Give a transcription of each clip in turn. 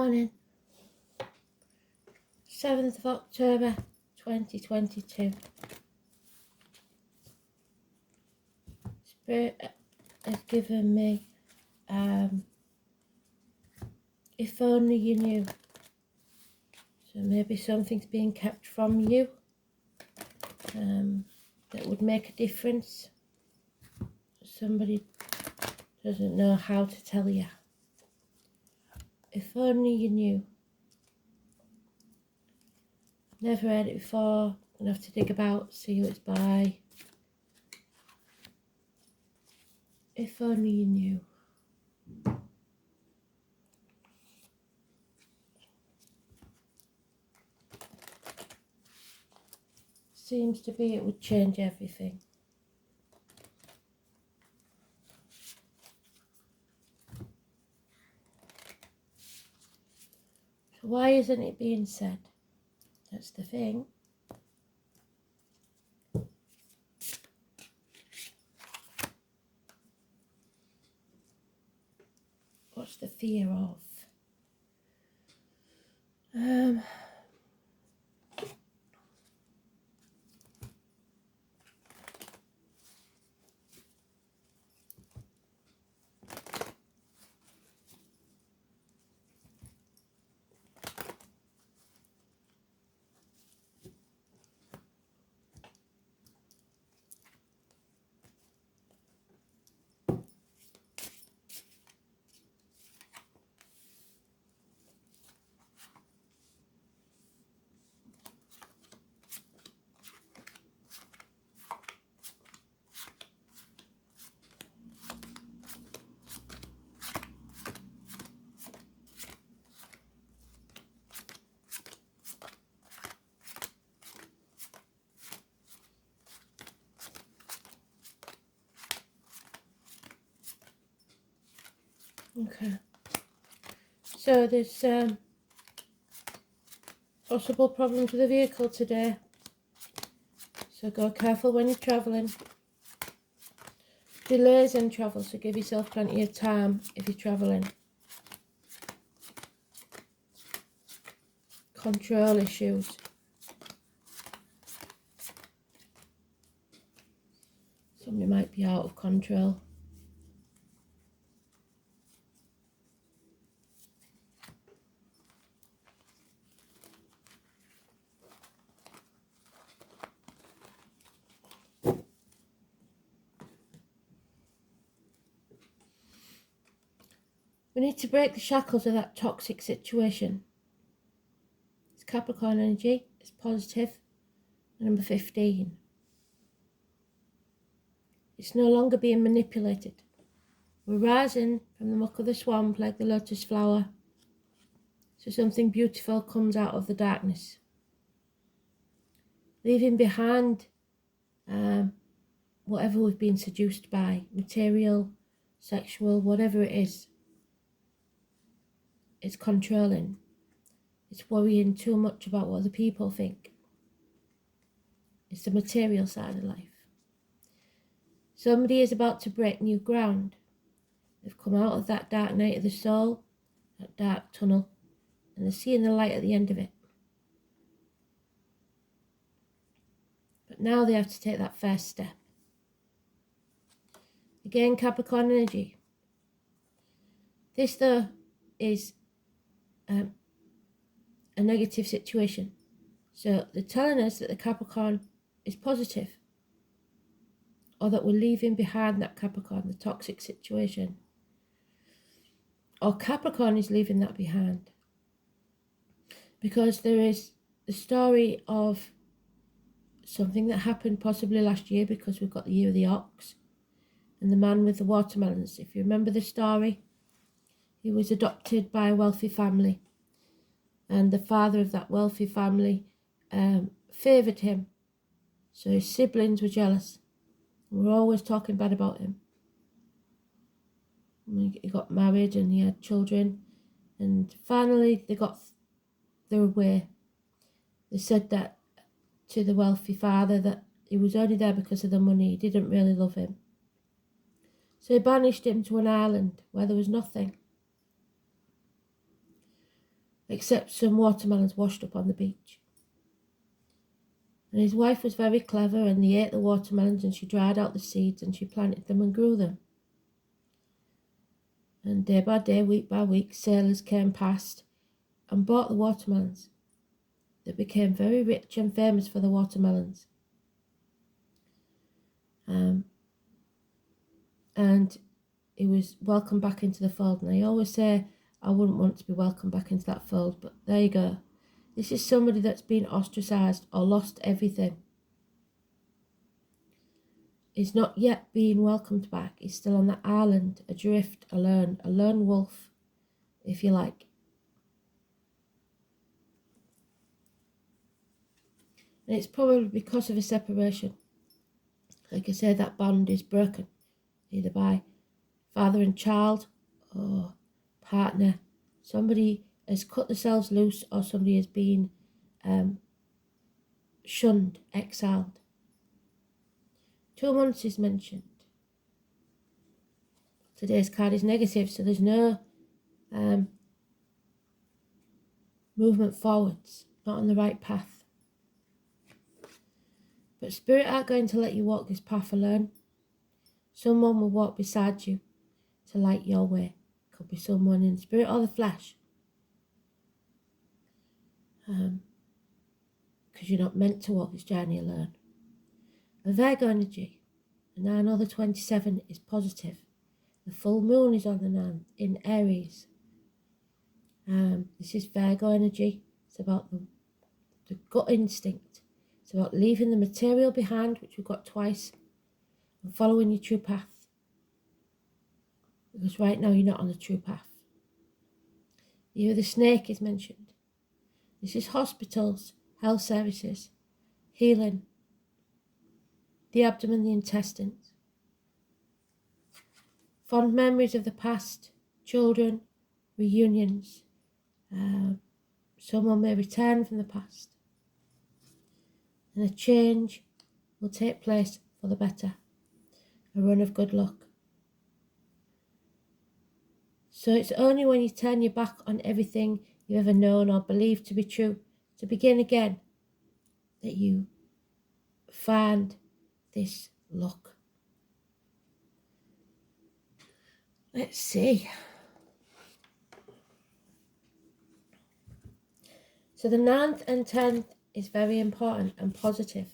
morning, 7th of October 2022. Spirit has given me, if only you knew. So maybe something's being kept from you that would make a difference. Somebody doesn't know how to tell you. If only you knew. Never heard it before. I'm going to have to dig about, see who it's by. If only you knew. Seems to be it would change everything. So why isn't it being said? That's the thing. What's the fear of? Okay. So there's possible problems with the vehicle today. So go careful when you're travelling. Delays in travel, so give yourself plenty of time if you're travelling. Control issues. Somebody might be out of control. We need to break the shackles of that toxic situation. It's Capricorn energy, it's positive, and number 15. It's no longer being manipulated. We're rising from the muck of the swamp like the lotus flower. So something beautiful comes out of the darkness. Leaving behind whatever we've been seduced by, material, sexual, whatever it is. It's controlling. It's worrying too much about what other people think. It's the material side of life. Somebody is about to break new ground. They've come out of that dark night of the soul, that dark tunnel, and they're seeing the light at the end of it. But now they have to take that first step. Again, Capricorn energy. This, though, is a negative situation. So they're telling us that the Capricorn is positive, or that we're leaving behind that Capricorn, the toxic situation. Or Capricorn is leaving that behind. Because there is the story of something that happened possibly last year, because we've got the year of the ox, and the man with the watermelons. If you remember the story, he was adopted by a wealthy family, and the father of that wealthy family favoured him, so his siblings were jealous and were always talking bad about him. He got married and he had children, and finally they got their way. They said that to the wealthy father, that he was only there because of the money. He didn't really love him. So he banished him to an island where there was nothing. except some watermelons washed up on the beach. And his wife was very clever, and they ate the watermelons, and she dried out the seeds, and she planted them and grew them. And day by day, week by week, sailors came past and bought the watermelons. They became very rich and famous for the watermelons. And he was welcomed back into the fold. And I always say I wouldn't want to be welcomed back into that fold, but there you go. This is somebody that's been ostracised or lost everything. He's not yet being welcomed back. He's still on the island, adrift, alone, a lone wolf, if you like. And it's probably because of a separation. Like I said, that bond is broken, either by father and child or partner. Somebody has cut themselves loose, or somebody has been shunned, exiled. 2 months is mentioned. Today's card is negative, so there's no movement forwards, not on the right path. But Spirit aren't going to let you walk this path alone. Someone will walk beside you to light your way. Could be someone in spirit or the flesh. Because you're not meant to walk this journey alone. A Virgo energy, the 9 or the 27 is positive. The full moon is on the 9 in Aries. This is Virgo energy. It's about the gut instinct. It's about leaving the material behind, which we've got twice, and following your true path. Because right now you're not on the true path. The year of the snake is mentioned. This is hospitals, health services, healing, the abdomen, the intestines. Fond memories of the past, children, reunions. Someone may return from the past. And a change will take place for the better. A run of good luck. So it's only when you turn your back on everything you've ever known or believed to be true, to begin again, that you find this luck. Let's see. So the 9th and 10th is very important and positive,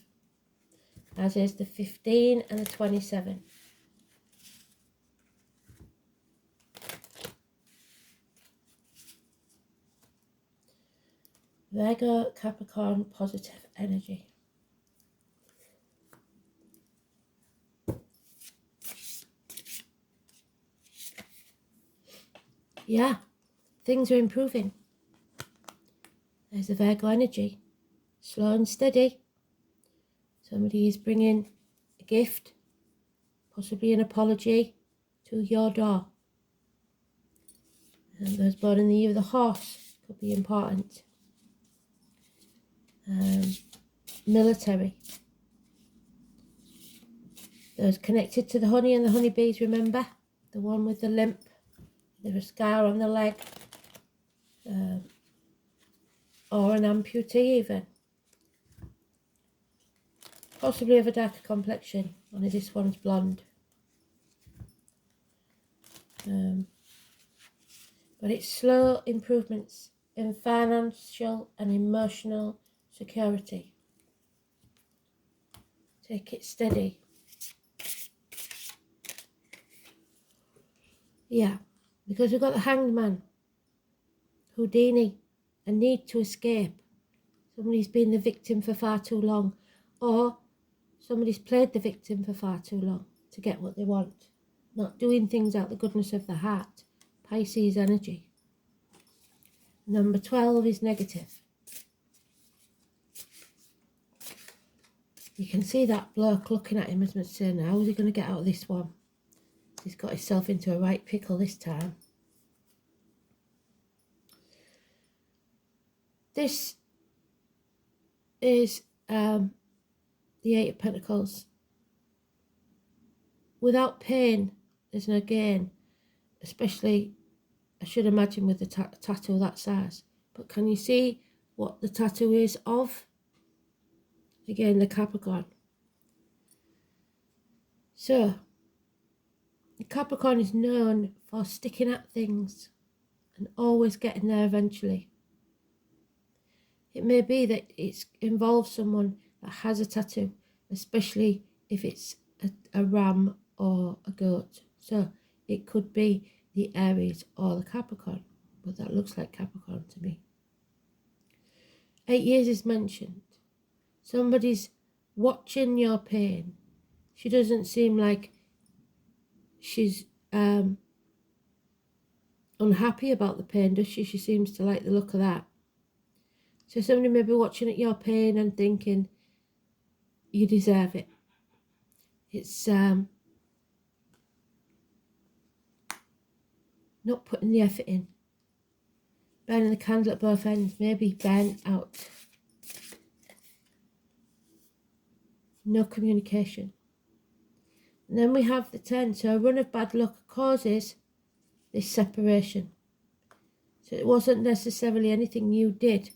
as is the 15 and the 27. Virgo, Capricorn, positive energy. Yeah, things are improving. There's the Virgo energy. Slow and steady. Somebody is bringing a gift, possibly an apology, to your door. And those born in the year of the horse could be important. Military. Those connected to the honey and the honeybees, remember? The one with the limp, there's a scar on the leg, or an amputee even. Possibly of a darker complexion, only this one's blonde. But it's slow improvements in financial and emotional security. Take it steady. Yeah, because we've got the Hanged Man, Houdini, a need to escape. Somebody's been the victim for far too long, or somebody's played the victim for far too long to get what they want. Not doing things out the goodness of the heart. Pisces energy. Number 12 is negative. You can see that bloke looking at him as much saying, how is he going to get out of this one? He's got himself into a right pickle this time. This is the 8 of Pentacles. Without pain, there's no gain. Especially, I should imagine, with the tattoo that size. But can you see what the tattoo is of? Again, the Capricorn. So, the Capricorn is known for sticking at things and always getting there eventually. It may be that it involves someone that has a tattoo, especially if it's a ram or a goat. So it could be the Aries or the Capricorn, but that looks like Capricorn to me. 8 years is mentioned. Somebody's watching your pain. She doesn't seem like she's unhappy about the pain, does she? She seems to like the look of that. So somebody may be watching at your pain and thinking, you deserve it. It's not putting the effort in. Burning the candle at both ends, maybe burnt out. No communication. And then we have the 10. So a run of bad luck causes this separation. So it wasn't necessarily anything you did.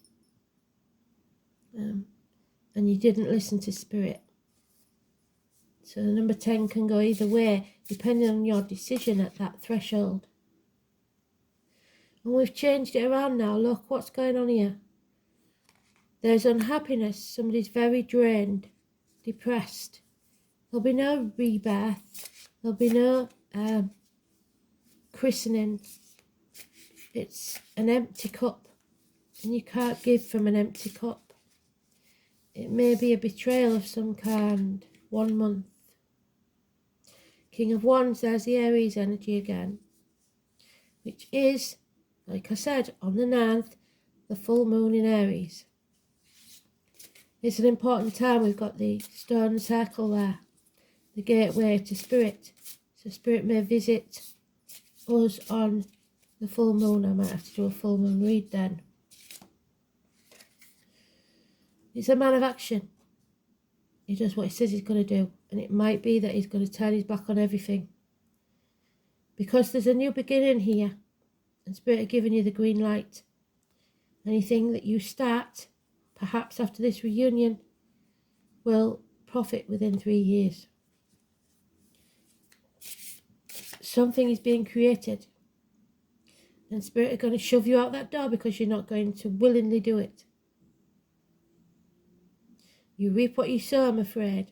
And you didn't listen to spirit. So the number 10 can go either way, depending on your decision at that threshold. And we've changed it around now. Look what's going on here. There's unhappiness. Somebody's very drained, depressed. There'll be no rebirth. There'll be no christening. It's an empty cup. And you can't give from an empty cup. It may be a betrayal of some kind. 1 month. King of Wands, there's the Aries energy again. Which is, like I said, on the 9th, the full moon in Aries. It's an important time. We've got the stone circle there. The gateway to spirit. So spirit may visit us on the full moon. I might have to do a full moon read then. He's a man of action. He does what he says he's going to do. And it might be that he's going to turn his back on everything. Because there's a new beginning here. And Spirit are giving you the green light. Anything that you start, perhaps after this reunion, will profit within 3 years. Something is being created. And Spirit are going to shove you out that door because you're not going to willingly do it. You reap what you sow, I'm afraid.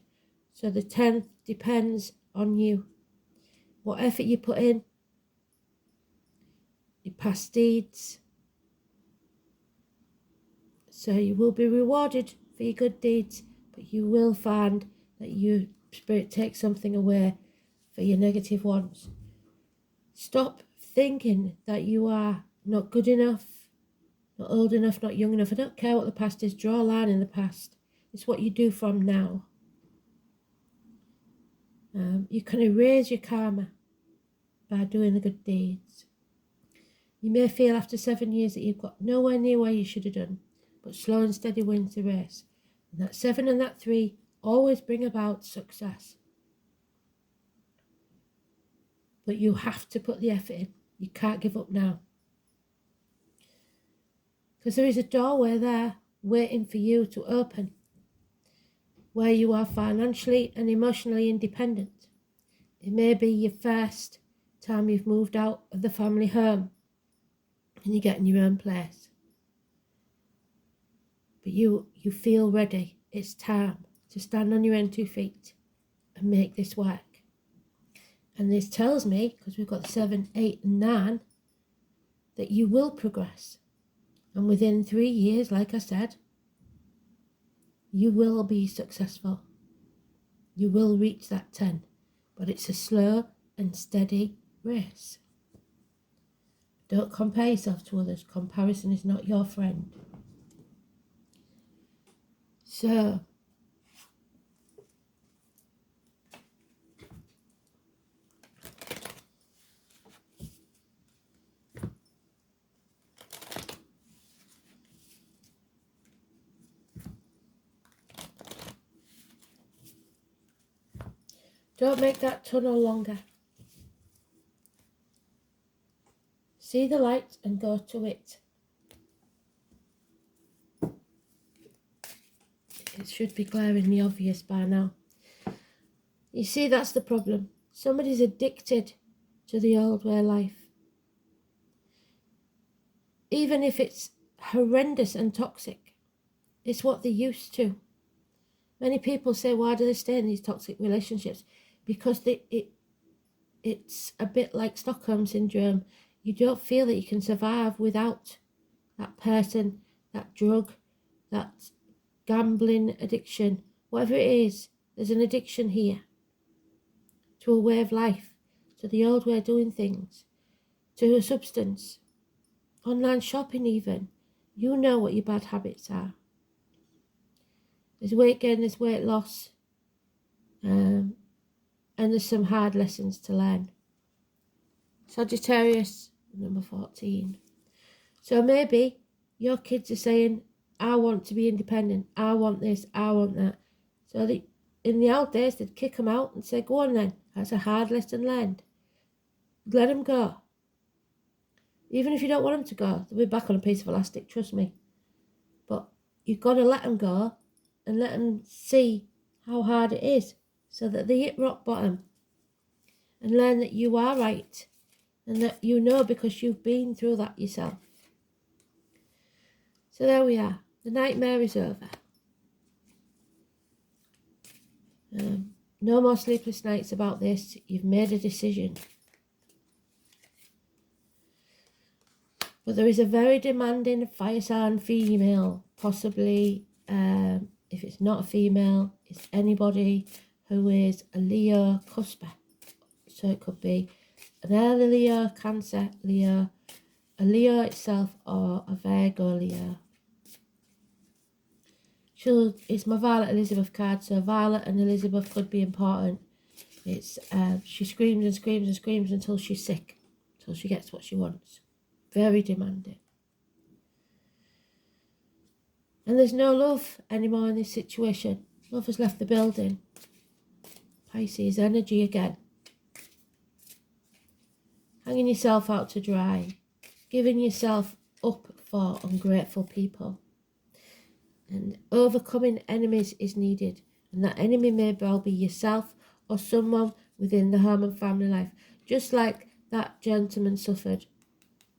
So the 10th depends on you. What effort you put in, your past deeds. So you will be rewarded for your good deeds, but you will find that your spirit takes something away for your negative ones. Stop thinking that you are not good enough, not old enough, not young enough. I don't care what the past is. Draw a line in the past. It's what you do from now. You can erase your karma by doing the good deeds. You may feel after 7 years that you've got nowhere near where you should have done, but slow and steady wins the race. And that 7 and that 3 always bring about success. But you have to put the effort in. You can't give up now. Because there is a doorway there waiting for you to open, where you are financially and emotionally independent. It may be your first time you've moved out of the family home and you're getting your own place. But you feel ready. It's time to stand on your own 2 feet and make this work. And this tells me, because we've got 7, 8 and 9, that you will progress. And within 3 years, like I said, you will be successful. You will reach that 10. But it's a slow and steady race. Don't compare yourself to others. Comparison is not your friend. So, don't make that tunnel longer. See the light and go to it. It should be glaringly obvious by now. You see, that's the problem. Somebody's addicted to the old way of life. Even if it's horrendous and toxic, it's what they're used to. Many people say, why do they stay in these toxic relationships? Because it's a bit like Stockholm Syndrome. You don't feel that you can survive without that person, that drug, that gambling addiction, whatever it is. There's an addiction here to a way of life, to the old way of doing things, to a substance, online shopping even. You know what your bad habits are. There's weight gain, there's weight loss, and there's some hard lessons to learn. Sagittarius, number 14. So maybe your kids are saying, I want to be independent, I want this, I want that. So in the old days, they'd kick them out and say, go on then, that's a hard lesson learned. Let them go. Even if you don't want them to go, they'll be back on a piece of elastic, trust me. But you've got to let them go and let them see how hard it is so that they hit rock bottom and learn that you are right and that you know because you've been through that yourself. So there we are. The nightmare is over. No more sleepless nights about this. You've made a decision. But there is a very demanding fire sign female, possibly, if it's not a female, it's anybody who is a Leo cusper. So it could be an early Leo, Cancer Leo, a Leo itself, or a Virgo Leo. It's my Violet Elizabeth card, so Violet and Elizabeth could be important. It's she screams and screams and screams until she's sick, until she gets what she wants. Very demanding. And there's no love anymore in this situation. Love has left the building. Pisces energy again. Hanging yourself out to dry. Giving yourself up for ungrateful people. And overcoming enemies is needed. And that enemy may well be yourself or someone within the home and family life. Just like that gentleman suffered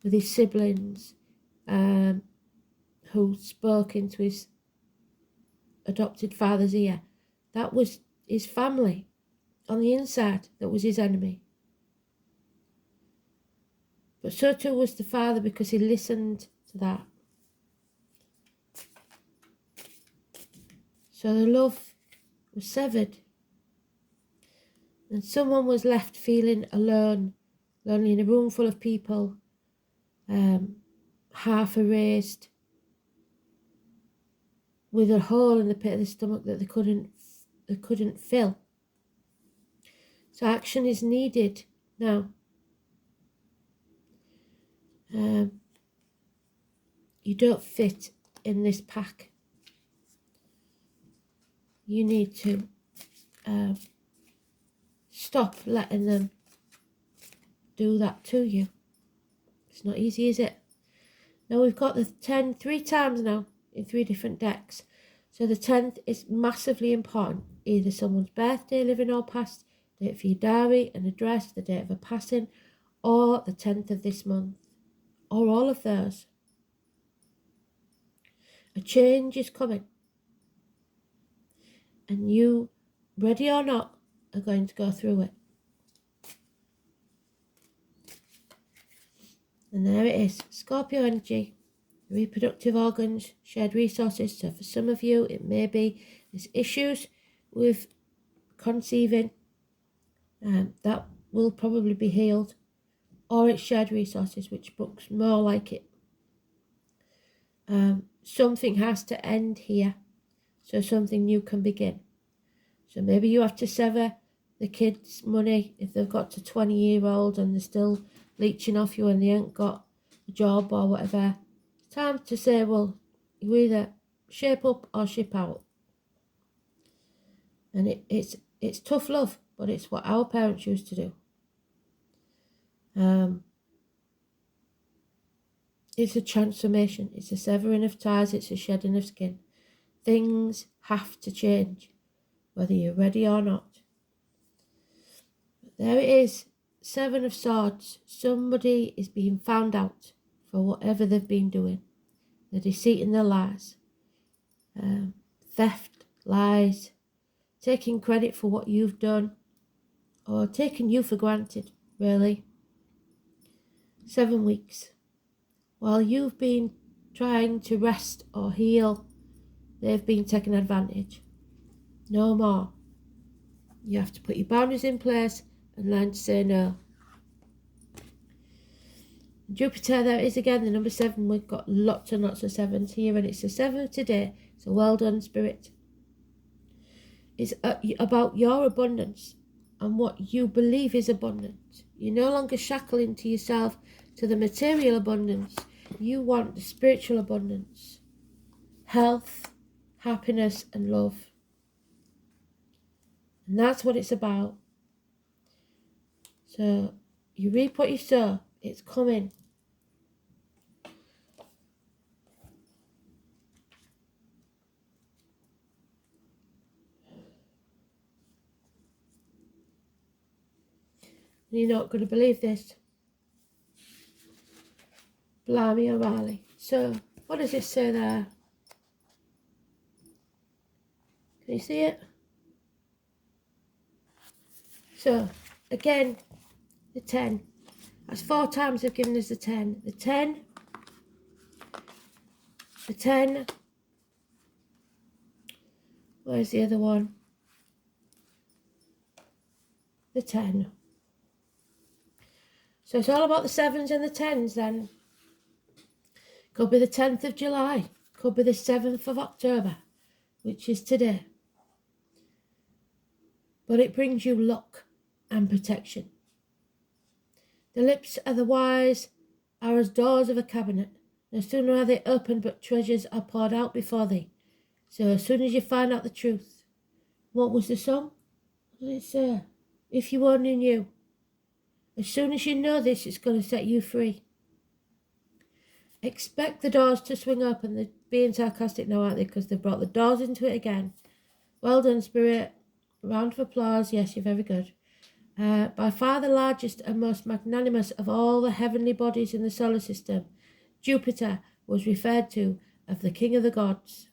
with his siblings, who spoke into his adopted father's ear. That was his family on the inside that was his enemy. But so too was the father because he listened to that. So the love was severed. And someone was left feeling alone, lonely in a room full of people, half erased, with a hole in the pit of the stomach that they couldn't fill. So action is needed now. You don't fit in this pack. You need to stop letting them do that to you. It's not easy, is it? Now we've got the 10 3 times now in 3 different decks. So the 10th is massively important. Either someone's birthday, living or past, date for your diary, an address, the date of a passing, or the 10th of this month, or all of those. A change is coming. And you, ready or not, are going to go through it. And there it is, Scorpio energy, reproductive organs, shared resources. So for some of you, it may be there's issues with conceiving, that will probably be healed, or it's shared resources, which looks more like it. Something has to end here, so something new can begin. So maybe you have to sever the kids' money if they've got to 20-year-old and they're still leeching off you and they ain't got a job or whatever. It's time to say, well, you either shape up or ship out. And it's tough love, but it's what our parents used to do. It's a transformation. It's a severing of ties. It's a shedding of skin. Things have to change, whether you're ready or not. But there it is, 7 of Swords. Somebody is being found out for whatever they've been doing. The deceit and the lies. Theft, lies, taking credit for what you've done, or taking you for granted, really. 7 weeks. While you've been trying to rest or heal, they've been taking advantage. No more. You have to put your boundaries in place and learn to say no. Jupiter, there it is again, the number 7. We've got lots and lots of 7s here, and it's the 7th today. So well done, Spirit. It's about your abundance and what you believe is abundant. You're no longer shackling to yourself to the material abundance. You want the spiritual abundance, health, happiness, and love. And that's what it's about. So you reap what you sow. It's coming. And you're not going to believe this. Blimey O'Reilly. So, what does this say there? Can you see it? So, again, the 10. That's 4 times they've given us the 10. The 10. The 10. Where's the other one? The 10. So it's all about the 7s and the 10s then. Could be the 10th of July. Could be the 7th of October, which is today. But it brings you luck and protection. The lips of the wise are as doors of a cabinet. No sooner are they opened, but treasures are poured out before thee. So as soon as you find out the truth. What was the song? What did it say? If you only knew. As soon as you know this, it's going to set you free. Expect the doors to swing open. They're being sarcastic now, aren't they? Because they've brought the doors into it again. Well done, Spirit. Round of applause. Yes, you're very good. By far the largest and most magnanimous of all the heavenly bodies in the solar system, Jupiter was referred to as the King of the Gods.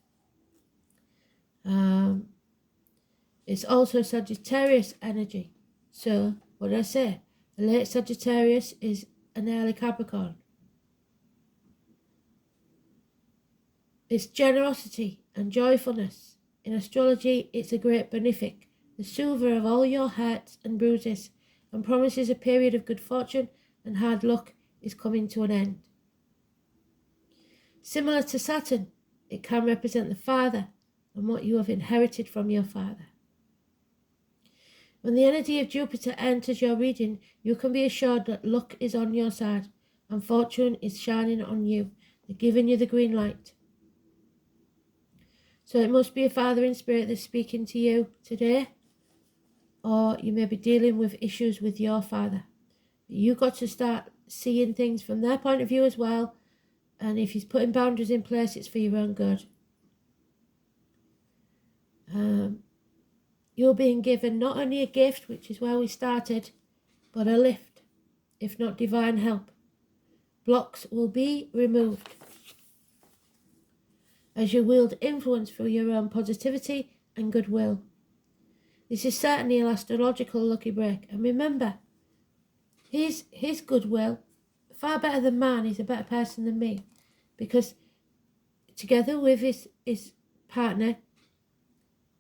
It's also Sagittarius energy. So, what did I say? The late Sagittarius is an early Capricorn. It's generosity and joyfulness. In astrology, it's a great benefic, the soother of all your hurts and bruises, and promises a period of good fortune and hard luck is coming to an end. Similar to Saturn, it can represent the father and what you have inherited from your father. When the energy of Jupiter enters your reading, you can be assured that luck is on your side and fortune is shining on you. They're giving you the green light. So it must be a father in spirit that's speaking to you today, or you may be dealing with issues with your father. You've got to start seeing things from their point of view as well, and if he's putting boundaries in place, it's for your own good. You're being given not only a gift, which is where we started, but a lift, if not divine help. Blocks will be removed as you wield influence through your own positivity and goodwill. This is certainly an astrological lucky break. And remember, his goodwill, far better than mine, he's a better person than me. Because together with his partner,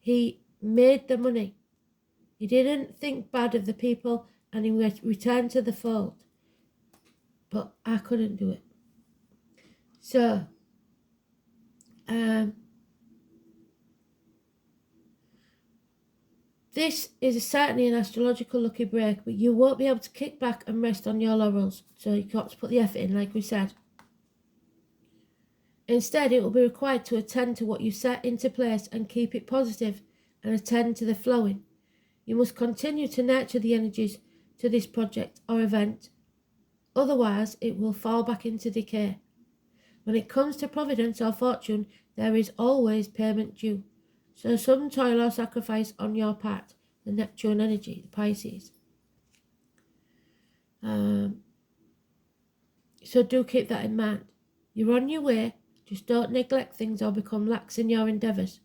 he made the money. He didn't think bad of the people and he returned to the fold. But I couldn't do it. So, this is certainly an astrological lucky break, but you won't be able to kick back and rest on your laurels. So you've got to put the effort in, like we said. Instead, it will be required to attend to what you set into place and keep it positive and attend to the flowing. You must continue to nurture the energies to this project or event. Otherwise, it will fall back into decay. When it comes to providence or fortune, there is always payment due. So some toil or sacrifice on your part, the Neptune energy, the Pisces. So do keep that in mind. You're on your way, just don't neglect things or become lax in your endeavours,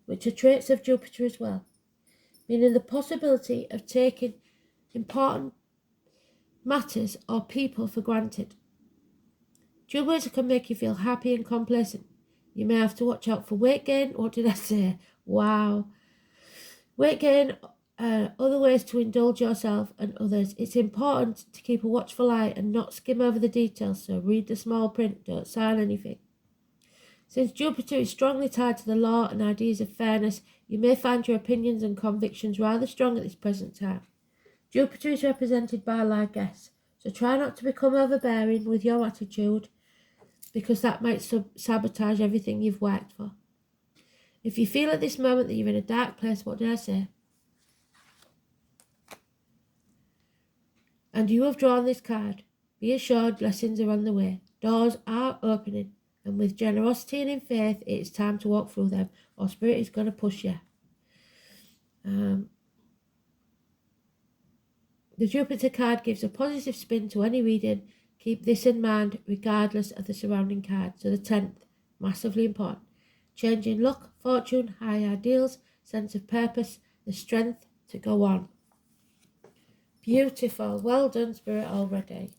which are traits of Jupiter as well, meaning the possibility of taking important matters or people for granted. Jupiter can make you feel happy and complacent. You may have to watch out for weight gain. What did I say? Wow. Weight gain, other ways to indulge yourself and others. It's important to keep a watchful eye and not skim over the details, so read the small print, don't sign anything. Since Jupiter is strongly tied to the law and ideas of fairness, you may find your opinions and convictions rather strong at this present time. Jupiter is represented by largesse, so try not to become overbearing with your attitude, because that might sabotage everything you've worked for. If you feel at this moment that you're in a dark place, what did I say? And you have drawn this card, be assured blessings are on the way. Doors are opening, and with generosity and in faith, it's time to walk through them, or Spirit is going to push you. The Jupiter card gives a positive spin to any reading. Keep this in mind regardless of the surrounding cards. So the 10th, massively important. Changing luck, fortune, high ideals, sense of purpose, the strength to go on. Beautiful. Well done, Spirit, already.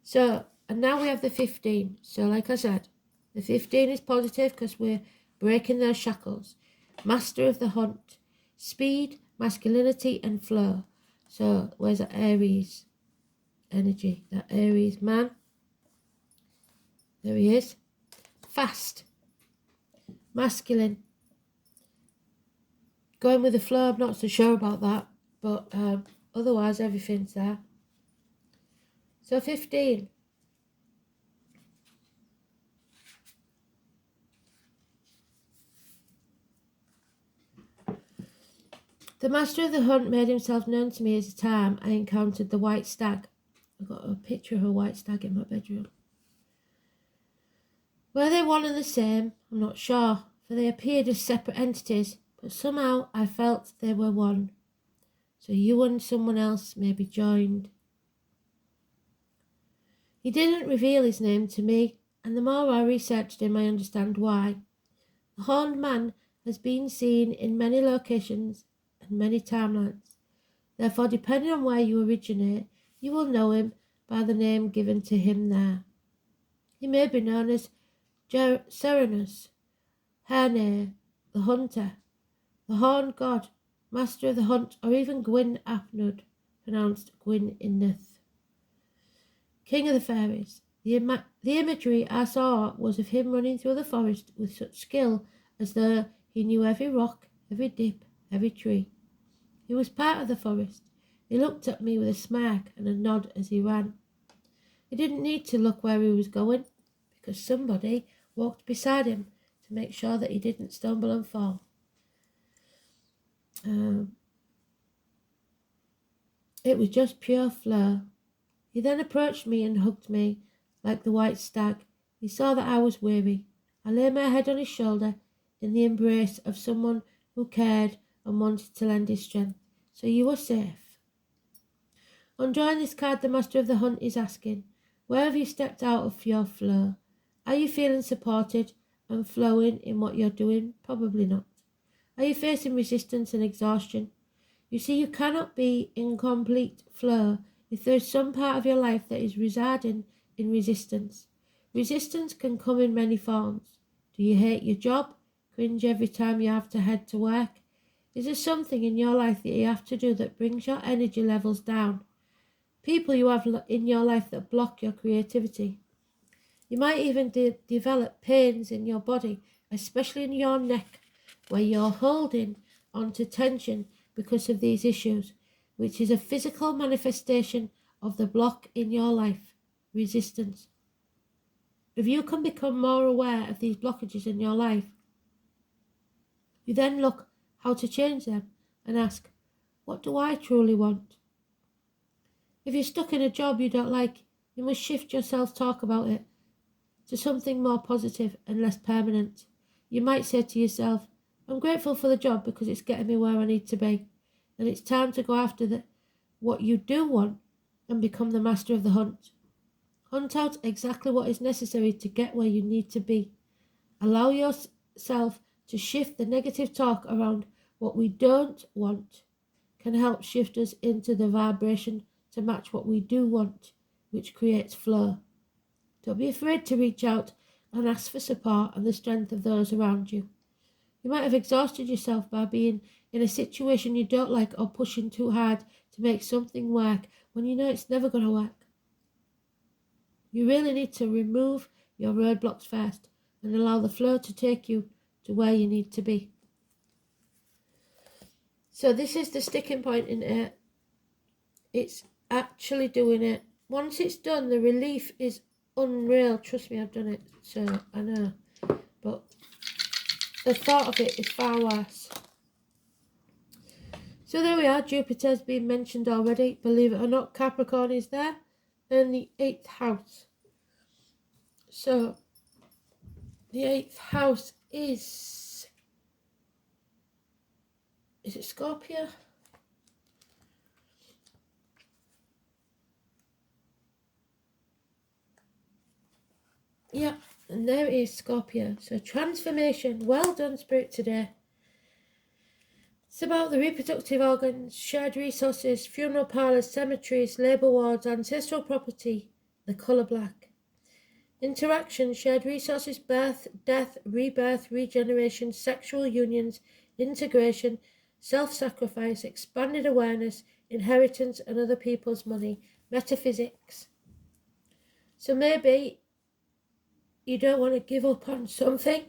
So, and now we have the 15. So like I said, the 15 is positive because we're breaking those shackles. Master of the hunt. Speed, masculinity and flow. So where's that Aries energy? That Aries man. There he is. Fast. Masculine. Going with the flow, I'm not so sure about that. But otherwise everything's there. So 15. The master of the hunt made himself known to me as the time I encountered the white stag. I've got a picture of a white stag in my bedroom. Were they one and the same? I'm not sure, for they appeared as separate entities, but somehow I felt they were one. So you and someone else may be joined. He didn't reveal his name to me, and the more I researched him, I understand why. The horned man has been seen in many locations and many timelines. Therefore, depending on where you originate, you will know him by the name given to him there. He may be known as Serenus, Herne, the hunter, the horned god, master of the hunt, or even Gwyn Apnud, pronounced Gwyn Inneth. King of the fairies. The imagery I saw was of him running through the forest with such skill as though he knew every rock, every dip, every tree. He was part of the forest. He looked at me with a smirk and a nod as he ran. He didn't need to look where he was going, because somebody walked beside him to make sure that he didn't stumble and fall. It was just pure flow. He then approached me and hugged me like the white stag. He saw that I was weary. I lay my head on his shoulder in the embrace of someone who cared and wanted to lend his strength. So you are safe. On drawing this card, the master of the hunt is asking, where have you stepped out of your flow? Are you feeling supported and flowing in what you're doing? Probably not. Are you facing resistance and exhaustion? You see, you cannot be in complete flow if there is some part of your life that is residing in resistance. Resistance can come in many forms. Do you hate your job? Cringe every time you have to head to work? Is there something in your life that you have to do that brings your energy levels down? People you have in your life that block your creativity. You might even develop pains in your body, especially in your neck, where you're holding onto tension because of these issues, which is a physical manifestation of the block in your life, resistance. If you can become more aware of these blockages in your life, you then look how to change them and ask, what do I truly want? If you're stuck in a job you don't like, you must shift your self-talk about it. to something more positive and less permanent. You might say to yourself, I'm grateful for the job because it's getting me where I need to be, and it's time to go after what you do want and become the master of the hunt. Hunt out exactly what is necessary to get where you need to be. Allow yourself to shift the negative talk around what we don't want. Can help shift us into the vibration to match what we do want, which creates flow. Don't be afraid to reach out and ask for support and the strength of those around you. You might have exhausted yourself by being in a situation you don't like or pushing too hard to make something work when you know it's never going to work. You really need to remove your roadblocks first and allow the flow to take you to where you need to be. So this is the sticking point in it. It's actually doing it. Once it's done, the relief is unreal. Trust me, I've done it, so I know. But the thought of it is far worse. So there we are. Jupiter's been mentioned already. Believe it or not, Capricorn is there in the 8th house. So the 8th house is it Scorpio? Yeah, and there is Scorpio. So transformation. Well done, Spirit, today. It's about the reproductive organs, shared resources, funeral parlours, cemeteries, labour wards, ancestral property, the colour black. Interaction, shared resources, birth, death, rebirth, regeneration, sexual unions, integration, self-sacrifice, expanded awareness, inheritance and other people's money, metaphysics. So maybe you don't want to give up on something,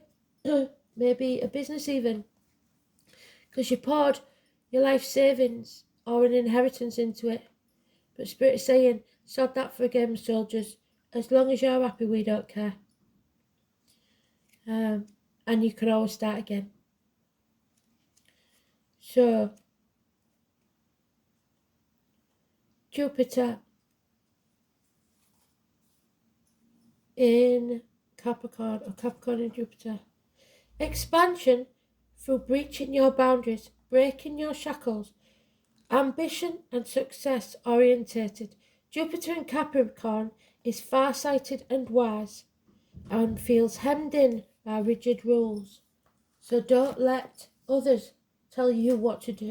maybe a business even, because you poured your life savings or an inheritance into it. But Spirit is saying, sod that for a game, soldiers. As long as you're happy, we don't care. And you can always start again. So, Jupiter in Capricorn, or Capricorn in Jupiter. Expansion through breaching your boundaries, breaking your shackles. Ambition and success orientated. Jupiter in Capricorn is far-sighted and wise and feels hemmed in by rigid rules. So don't let others tell you what to do.